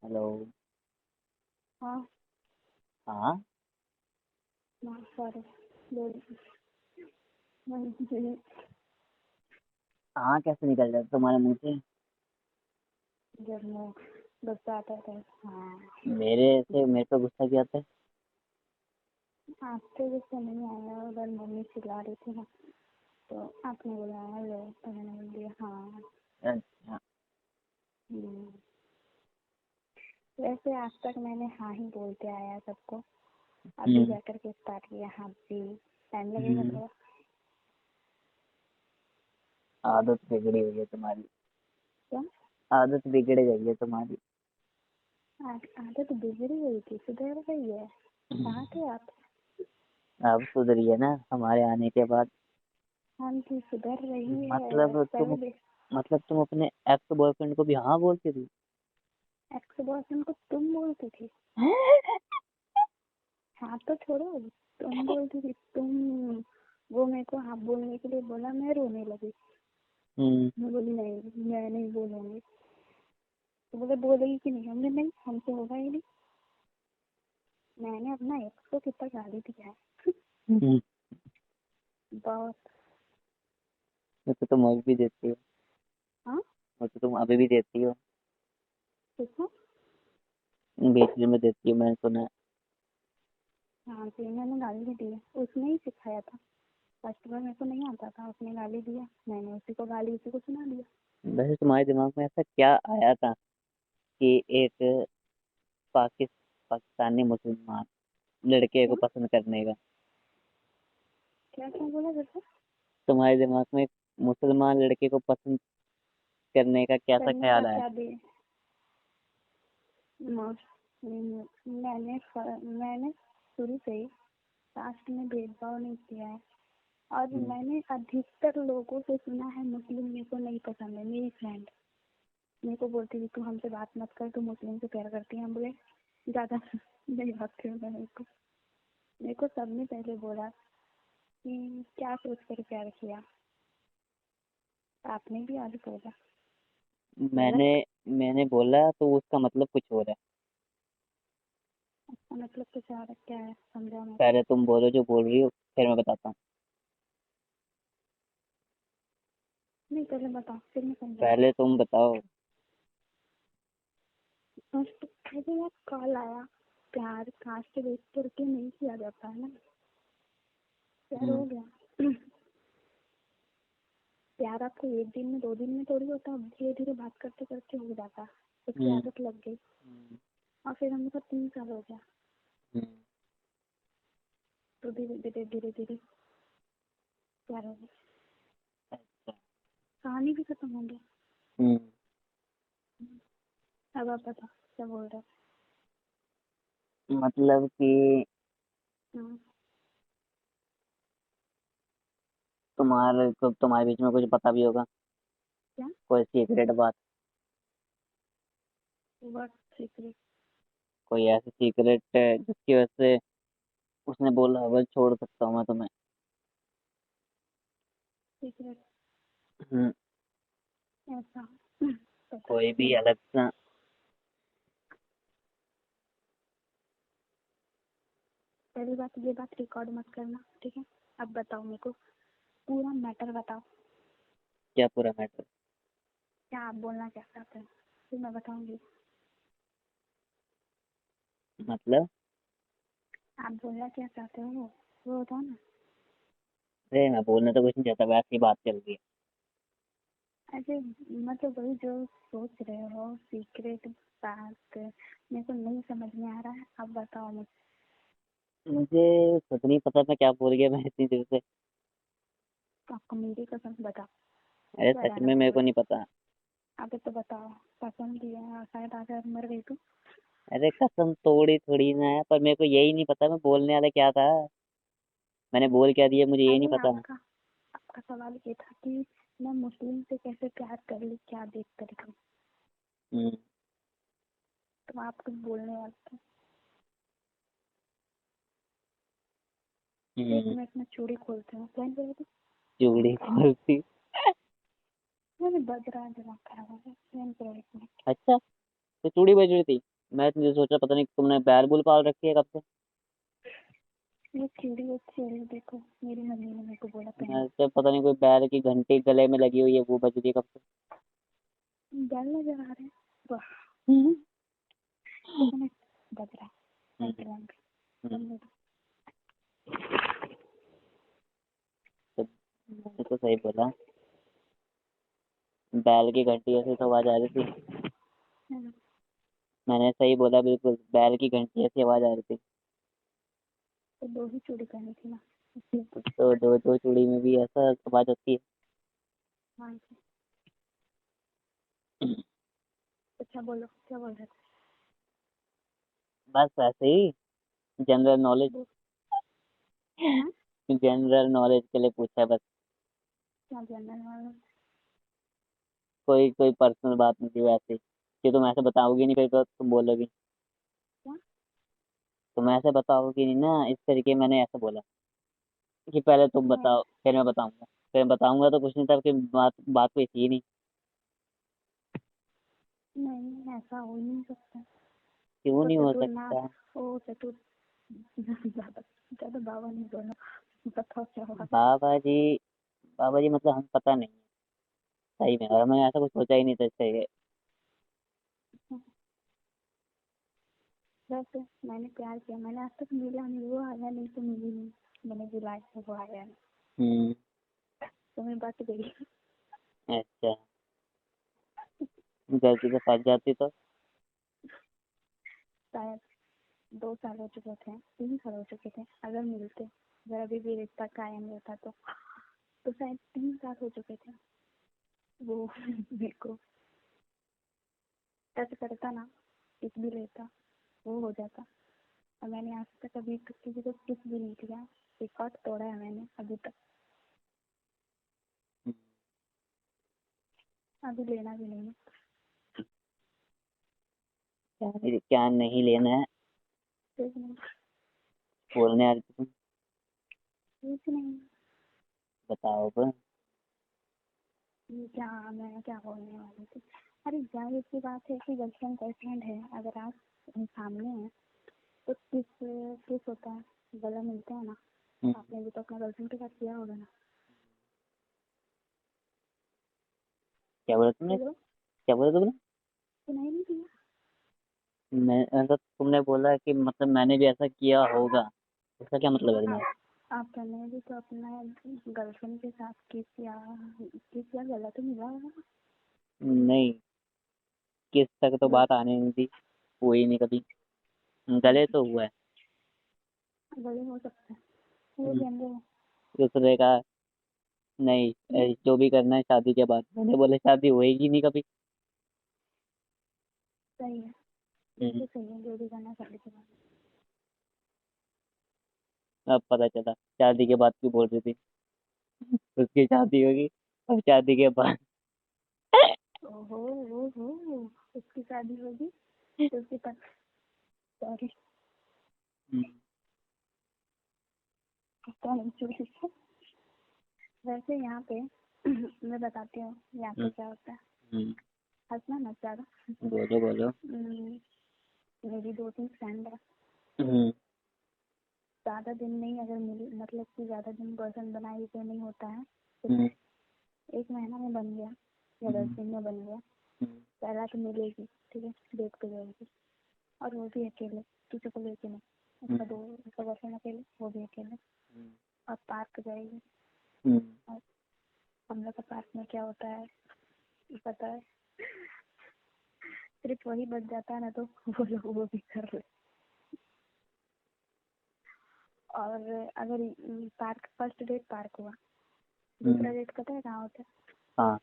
Hello. हाँ। हाँ। हाँ सॉरी। बोल। मुझे हाँ, कैसे निकल जाता तुम्हारे मुंह से? जब मैं गुस्सा आता था। हाँ। मेरे पे गुस्सा क्यों आता है? आपके गुस्सा नहीं आया, उधर मम्मी चिल्ला रही थी ना, तो आपने बुलाया लो तो मैंने बोल दिया हाँ। अच्छा। हम्म। वैसे आज तक मैंने हाँ ही बोलते आया सबको। अभी हम्म। जाकर के स्टार्ट किया हाँ जी। टाइम लगेगा हम्म। थोड़ा। आदत बिगड़ी हुई है तुम्हारी। क्या? आदत बिगड़ गई है तुम्हारी। आदत बिगड़ी गई थी, सुधर गई है? कहाँ थे आप? अब सुधरी है ना हमारे आने के बाद। हाँ जी, सुधर रही है मतलब तुम पहले। मतलब तुम अपने एक्स बॉयफ्रेंड को भी हाँ बोलती थी? एक्स बॉयफ्रेंड को तुम बोलती थी? हाँ तो छोड़ो। तुम बोलती थी तुम। वो मेरे को हाँ बोलने के लिए बोला, मैं रोने लगी। हम्म। मैं बोली नहीं, मैं नहीं बोलूंगी। तो बोले बोलेगी कि नहीं? हमने नहीं, हमसे होगा ही नहीं। मैंने अपना एक्स को कितना गाली दिया है। हम्म। बहुत। वो तो तुम अभी भी देती हो। हाँ। वो तो तुम अभी भी देती हो। देखो। बीच में देती हो, मैंने सुना है। हाँ जी, मैंने गाली भी दी है, उसने ही सिखाया था। फर्स्ट बार मेरे को नहीं आता था, उसने गाली दिया, मैंने उसी को गाली, उसी को सुना दिया। वैसे तुम्हारे दिमाग में ऐसा क्या आया था कि एक पाकिस्तानी मुसलमान लड़के को क्या? पसंद करने का? क्या क्या बोला जैसे? तुम्हारे दिमाग में एक मुसलमान लड़के को पसंद करने का कैसा करने का ख्याल आया? क्या दे? मैंने शुरू से ही कास्ट में भेदभाव नहीं किया है। और हम्म। मैंने अधिकतर लोगों से सुना है मुस्लिम मेरे को नहीं पसंद है। मेरी फ्रेंड मेरे को बोलती थी तू हमसे बात मत कर, तू मुस्लिम से प्यार करती है। हम बोले ज्यादा नहीं बात करूँगा। मेरे को सबने पहले बोला कि क्या सोच कर प्यार किया। आपने भी आज बोला मैंने गलत। मैंने बोला तो उसका मतलब कुछ और है। इसका मतलब कुछ और क्या है, समझा मेरे को। पहले तुम बोलो जो बोल रही हो, फिर मैं बताता हूँ। नहीं, पहले बताओ फिर मैं समझाऊंगी। पहले तुम बताओ। फर्स्ट पहले यार कॉल आया। प्यार कास्ट देख करके नहीं किया जाता है ना। प्यार हो हम्म। गया। प्यार आपको एक दिन में, दो दिन में थोड़ी होता, धीरे धीरे बात करते करते हो जाता। उसकी हम्म। आदत लग गई। हम्म। और फिर हम लोग का 3 साल हो गया। हम्म। तो धीरे धीरे धीरे धीरे प्यार हो गया। अच्छा। कहानी भी खत्म हो गया। हम्म। अब आप बताओ क्या बोल रहे मतलब कि हो? हाँ। तुम्हारे बीच में कुछ पता भी होगा, क्या? कोई सीक्रेट बात। What secret? कोई ऐसी सीक्रेट जिसकी वजह से उसने बोला होगा छोड़ सकता हूँ मैं तुम्हें। सीक्रेट? हम्म। ऐसा पता कोई भी नहीं। अलग सा। पहली बात, ये बात रिकॉर्ड मत करना, ठीक है? अब बताओ मेरे को, पूरा मैटर बताओ। क्या पूरा मैटर? क्या आप बोलना क्या चाहते हैं, फिर मैं बताऊंगी। मतलब? आप बोलना क्या चाहते हो वो बताओ ना। अरे मैं बोलना तो कुछ नहीं चाहता, वैसे ही बात चल रही है। ऐसे मतलब वही जो सोच रहे हो सीक्रेट बात, मेरे को नहीं समझ में आ रहा है, अब बताओ मुझे। मुझे खुद नहीं पता मैं क्या बोल गया मैं इतनी देर से। आपको मेरी कसम बताओ। अरे क्या सच डायलॉग में मेरे बोल को रहे? नहीं पता। अबे तो बताओ। कसम दिया है, शायद अगर मर गई तो। अरे कसम तोड़ी थोड़ी ना है, पर मेरे को यही नहीं पता मैं बोलने वाला क्या था। मैंने बोल क्या दिया मुझे यही नहीं अरे पता। आपका आपका सवाल ये था कि मैं मुस्लिम से कैसे प्यार कर ली, क्या देख कर। हम्म। तो आप कुछ बोलने वाले थे। एक हम्म। मिनट में चूड़ी खोलते हैं, पहन रहे थे। चूड़ी खोलती? मैंने बज रहा है, दिमाग खराब हो गया, पहन रहे एक मिनट। अच्छा, तो चूड़ी बज रही थी? मैं तो सोचा पता नहीं तुमने बैल बुल पाल रखी है कब से। ये चिड़ी देखो, मेरी मम्मी ने मेरे को बोला पहन। मैं तो पता नहीं कोई बैल की घंटी गले में लगी हुई है वो बज रही है कब से। बैल नजर आ रहे हैं, वाह। हम्म, एक मिनट, बज रहा है हम्म, बैकग्राउंड। हम्म। बनने दो। तो मैंने तो सही बोला, बैल की घंटी ऐसे तो आवाज आ रही थी। हाँ, मैंने सही बोला बिल्कुल, बैल की घंटी ऐसी आवाज आ रही थी। तो दो ही चूड़ी पहनी थी ना, इसलिए पूछा। तो दो दो चूड़ी में भी ऐसा आवाज होती है। हाँ जी। अच्छा बोलो, क्या बोल रहे बस ऐसे ही, जनरल नॉलेज, थे वो? हाँ, जनरल नॉलेज के लिए पूछा है बस। क्या जानना वाला? कोई कोई पर्सनल बात नहीं थी वैसे, कि तुम ऐसे बताओगी नहीं फिर तो तुम बोलोगी। क्या? तुम ऐसे बताओगी नहीं ना, इस तरीके मैंने ऐसे बोला कि पहले तुम नहीं बताओ फिर मैं बताऊंगा। फिर बताऊंगा तो कुछ नहीं था कि बात बात कोई थी नहीं। नहीं, ऐसा हो ही नहीं सकता। क्यों तो नहीं हो चतुर्नाथ, सकता। ओ चतुर, ज्यादा ज्यादा बाबा नहीं बोलो। बताओ क्या बात है। बाबा जी, बाबा जी मतलब हम पता नहीं सही में, और मैंने ऐसा कुछ सोचा ही नहीं था इससे। वैसे मैंने प्यार किया, मैंने आज तक मिला नहीं, वो आया नहीं तो मिली नहीं। मैंने बुलाया वो आया नहीं, हम्म। तो मैं बच गई। अच्छा, गलती से फंस जाती तो। शायद 2 साल हो चुके थे, 3 साल हो चुके थे, अगर मिलते, अगर अभी भी रिश्ता कायम रहता तो शायद 3 साल हो चुके थे। वो मेरे को टच करता ना, किस भी लेता, वो हो जाता। और मैंने आज तक अभी तक किसी को किस भी नहीं किया, रिकॉर्ड तोड़ा है मैंने अभी तक। हम्म, अभी लेना भी नहीं है। क्या नहीं लेना है, कुछ नहीं, बोलने आ रही थी तुम। कुछ नहीं। बताओ तो। ये क्या, मैं क्या बोलने वाली थी? अरे जाहिर सी बात है कि गर्लफ्रेंड बॉयफ्रेंड है, अगर आप सामने हैं तो किस किस होता है, गला मिलते हैं ना। हम्म, आपने भी तो अपना गर्लफ्रेंड के साथ किया होगा ना। क्या बोला तुमने, हेलो, क्या बोला तुमने। सुनाई नहीं दिया? मैं मतलब तुमने बोला कि मतलब मैंने भी ऐसा किया होगा, इसका क्या मतलब है आप तुम्हारा। आपने भी तो अपना गर्लफ्रेंड के साथ किस या गला तो मिला होगा। नहीं, किस तक तो बस बात आने नहीं दी, हुई नहीं कभी। गले तो हुआ है। गले हो सकता है, वो हम्म, गेंदे हैं। दूसरे का नहीं। जो भी करना है शादी के बाद, मैंने बोला शादी होएगी नहीं कभी। सही है, हम्म, बिल्कुल सही है, जो भी करना शादी के बाद। अब पता चला शादी के बाद क्यों बोल रही थी। उसकी शादी होगी और शादी के बाद। ओहो, ओहो, उसकी शादी होगी तो उसके पास, सॉरी, हम्म, पता नहीं चोरी से। वैसे यहाँ पे मैं बताती हूँ यहाँ पे हम्म, क्या होता है। हम्म, हंसना मत ज्यादा। बोलो बोलो। हम्म, मेरी 2-3 फ्रेंड है, हम्म, ज्यादा दिन नहीं, अगर मिली मतलब कि ज्यादा दिन गर्लफ्रेंड बनाई तो नहीं होता है, हम्म, सिर्फ 1 महीना में बन गया या 10 दिन में बन गया। हम्म, पहला तो मिलेगी, ठीक है, डेट पे जाएगी, और वो भी अकेले, किसी को लेके नहीं। हम्म, उसका बॉयफ्रेंड अकेले, वो भी अकेले। हम्म, और पार्क जाएगी, हम्म, और हम लोग का पार्क में क्या होता है पता है? सिर्फ वही बच जाता है ना, तो वो लोग वो भी कर ले। और अगर पार्क, फर्स्ट डेट पार्क हुआ, दूसरा हम्म, डेट पता है कहाँ होता है? हाँ।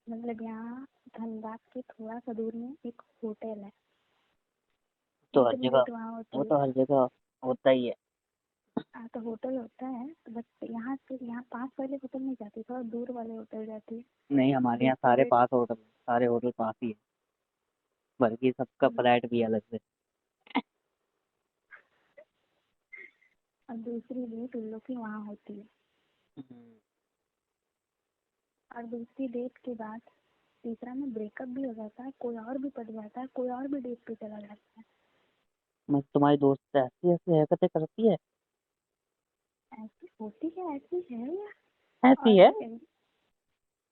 मतलब यहाँ धनबाद के थोड़ा सा दूर में एक होटल है, तो हर दूसरी जगह, डेट वहाँ वो होती है। तो हर जगह होता ही है। हाँ तो होटल होता है, तो बस यहाँ से, यहाँ पास वाले होटल नहीं जाती, थोड़ा दूर वाले होटल जाती है। नहीं, हमारे यहाँ दूसरी सारे डेट, पास होटल, सारे होटल पास ही है, बल्कि सबका फ्लैट भी अलग से। और दूसरी डेट उन लोग की वहाँ होती है। हम्म, और दूसरी डेट के बाद तीसरा में ब्रेकअप भी हो जाता है, कोई और भी पट जाता है, कोई और भी डेट पे चला जाता है। मैं तुम्हारी दोस्त ऐसी ऐसी हरकतें करती है? ऐसी होती है, ऐसी है या ऐसी और है? है?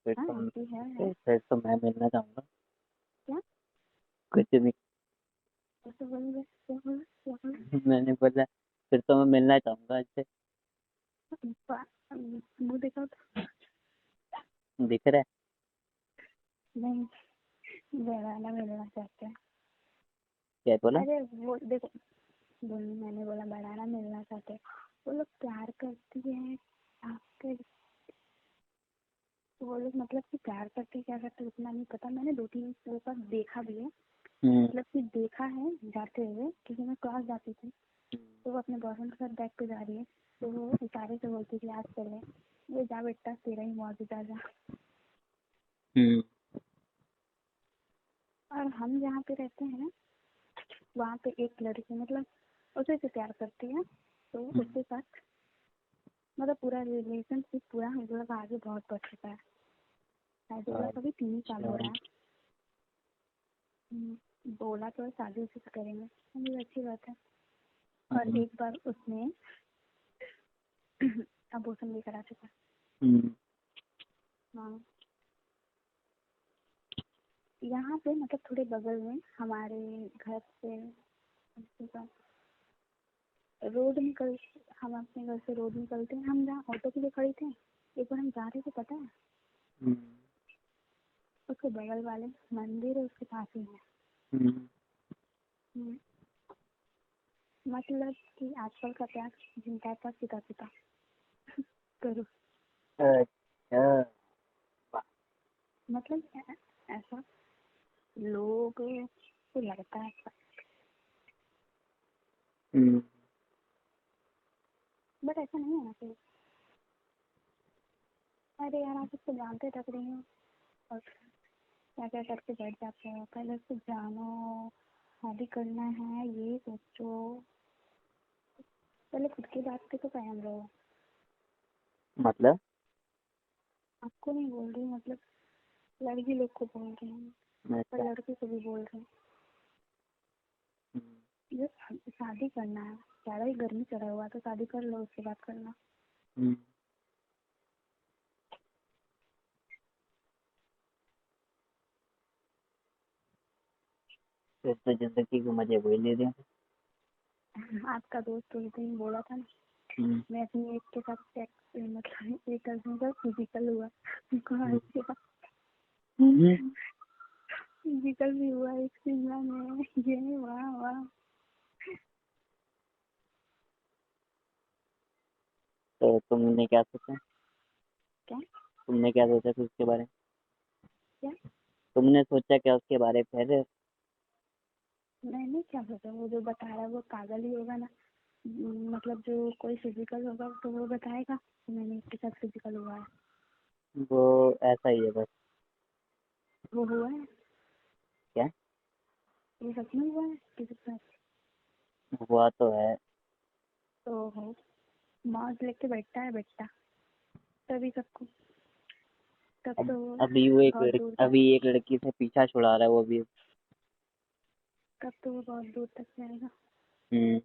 फिर हाँ, तो ऐसी है। फिर तो मैं मिलना चाहूंगा। क्या? कुछ नहीं। ऐसे बोल रहे, क्या बोल रहे, क्या बोल मैंने बोला फिर तो मैं मिलना चाहूंगा इससे। रहे? मुंह दिखाओ तो। दिख रहा है? नहीं, बहराना मिलना चाहते हैं। क्या बोला? अरे वो देखो, मैंने बोला बढ़ाना मिलना चाहते हैं। वो लोग प्यार करती है आपके, वो लोग मतलब कि प्यार करते हैं, क्या करते हैं उतना नहीं पता। मैंने 2-3 लोगों का देखा भी है, हम्म। मतलब कि देखा है जाते हुए, क्योंकि मैं क्लास जाती थी। तो वो अपने बॉयफ्रेंड के साथ बैग पे जा रही है, तो वो इशारे से बोलती थी आज चले। ये जा बेटा, तेरा ही मौजूद आ जा। हम्म। और हम जहाँ पे रहते हैं ना, वहाँ पे एक लड़की मतलब उसे से प्यार करती है, तो उसके साथ मतलब पूरा रिलेशनशिप पूरा हम लोग का आगे बहुत बढ़ चुका है। शादी वाला कभी 3 साल हो अच्छा। रहा है। बोला तो है शादी उसी से करेंगे, मुझे अच्छी बात है। और हम्म। एक बार उसने अबॉर्शन भी करा चुका है। हम्म। हाँ, यहाँ पे मतलब थोड़े बगल में हमारे घर से रोड निकल, हम अपने घर से रोड निकलते हैं, हम जहाँ ऑटो के लिए खड़े थे, एक बार हम जा रहे थे, पता है हम्म। उसके बगल वाले मंदिर है, उसके पास ही है। हम्म। हम्म, मतलब कि आजकल का प्यार जिनका था सीधा सीधा करो। अच्छा। मतलब ऐसा लोग को लगता है ऐसा, हम्म। बट ऐसा नहीं होना चाहिए। अरे यार, आप उसको जानते तक नहीं हो और क्या क्या करके बैठ जाते हो। पहले उसको जानो, शादी करना है ये सोचो, पहले खुद की बात पे तो कायम रहो। मतलब? आपको नहीं बोल रही, मतलब लड़की लोग को बोल रही हूँ, पर अच्छा। लड़के को भी बोल रहे हैं। हम्म। ये शादी करना है, ज़्यादा ही गर्मी चढ़ा हुआ तो शादी कर लो, उसके बाद करना। हम्म। फिर तो जिंदगी को मजे वही ले रहे आपका दोस्त उस दिन बोला था ना, हैं। मैं अपनी एक के साथ मतलब एक कजन का फिजिकल हुआ, कहा हम्म। फिजिकल भी हुआ एक शिमला में, ये वाह वाह। तो तुमने क्या सोचा? क्या? तुमने क्या सोचा फिर उसके बारे में? क्या? तुमने सोचा क्या उसके बारे में फिर? मैंने क्या सोचा, वो जो बता रहा है वो पागल ही होगा ना। मतलब जो कोई फिजिकल होगा तो वो बताएगा कि मैंने इसके साथ फिजिकल हुआ है। वो ऐसा ही है बस। वो हुआ है, क्या? ये सच में हुआ है किसी के साथ। हुआ तो है। तो हो, मौज लेके बैठा है बेटा, तभी सबको, तब अब तो वो बहुत दूर तक, अभी एक लड़की से पीछा छुड़ा रहा है वो भी। तब तो वो बहुत दूर तक जाएगा। हम्म।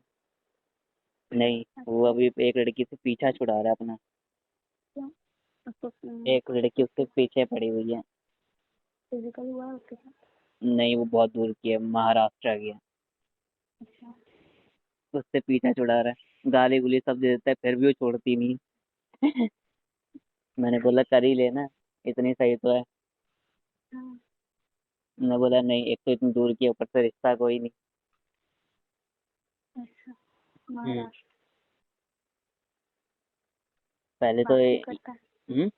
नहीं, वो अच्छा, अभी एक लड़की से पीछा छुड़ा रहा है अपना। क्यों? उसको एक लड़की उसके उसके पीछे पड़ी हुई है। फिजिकल हुआ है उसके साथ? नहीं, वो बहुत दूर की है, महाराष्ट्र की है। अच्छा, उससे पीछा छुड़ा रहा है, गाली गुली सब दे देता है, फिर भी वो छोड़ती नहीं। मैंने बोला कर ही लेना, इतनी सही तो है। हाँ, मैंने बोला नहीं, एक तो इतनी दूर की है, ऊपर से रिश्ता कोई नहीं। अच्छा, हम्म। महाराष्ट्र। पहले तो बात क्यों करता है? हम्म।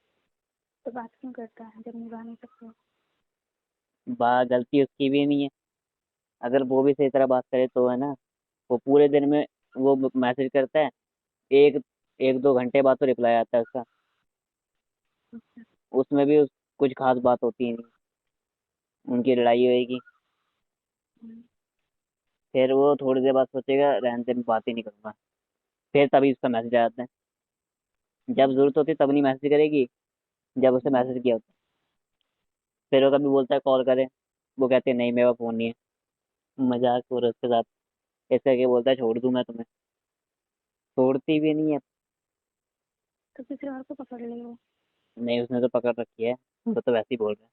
तो बात क्यों करता है जब निभा नहीं सकते? गलती उसकी भी नहीं है। अगर वो भी सही तरह बात करे तो है ना। वो पूरे दिन में वो मैसेज करता है, एक एक दो घंटे बाद तो रिप्लाई आता है उसका। अच्छा। उसमें भी कुछ खास बात होती ही नहीं। उनकी लड़ाई होएगी, हम्म, फिर वो थोड़ी देर बाद सोचेगा रहने दे, मैं बात ही नहीं करूंगा। फिर तभी उसका मैसेज आ जाता है। जब हम्म, जरूरत होती है तब नहीं मैसेज करेगी, जब उसे हम्म, मैसेज किया होता फिर वो कभी बोलता है कॉल करे, वो कहती है नहीं मेरा फोन नहीं है। मजाक हो रहा है उसके साथ। ऐसे करके बोलता है छोड़ दूं मैं तुम्हें, छोड़ती भी नहीं है। तो किसी और को पकड़ ले वो। नहीं उसने तो पकड़ रखी है, वो तो वैसे ही बोल रहा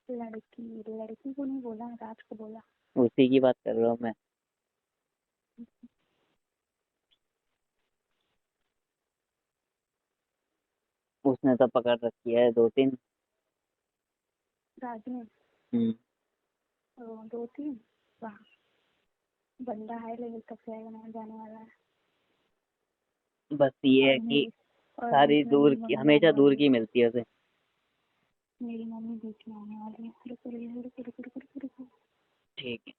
लड़की लड़की को नहीं बोला, राज को बोला। है। उसी की बात कर रहा हूँ मैं। उसने तो पकड़ रखी है दो तीन। राज ने। हम्म। दो तीन। वाह। बंदा है लेकिन कब से आएगा नहीं जाने वाला है। बस ये और है कि मेरी और सारी बीच में दूर मेरी की, मम्मी आने हमेशा दूर वाली है। की मिलती है उसे। मेरी मम्मी बीच में आने वाली है। रुको रुको रुको रुको रुको रुको रुको। ठीक है।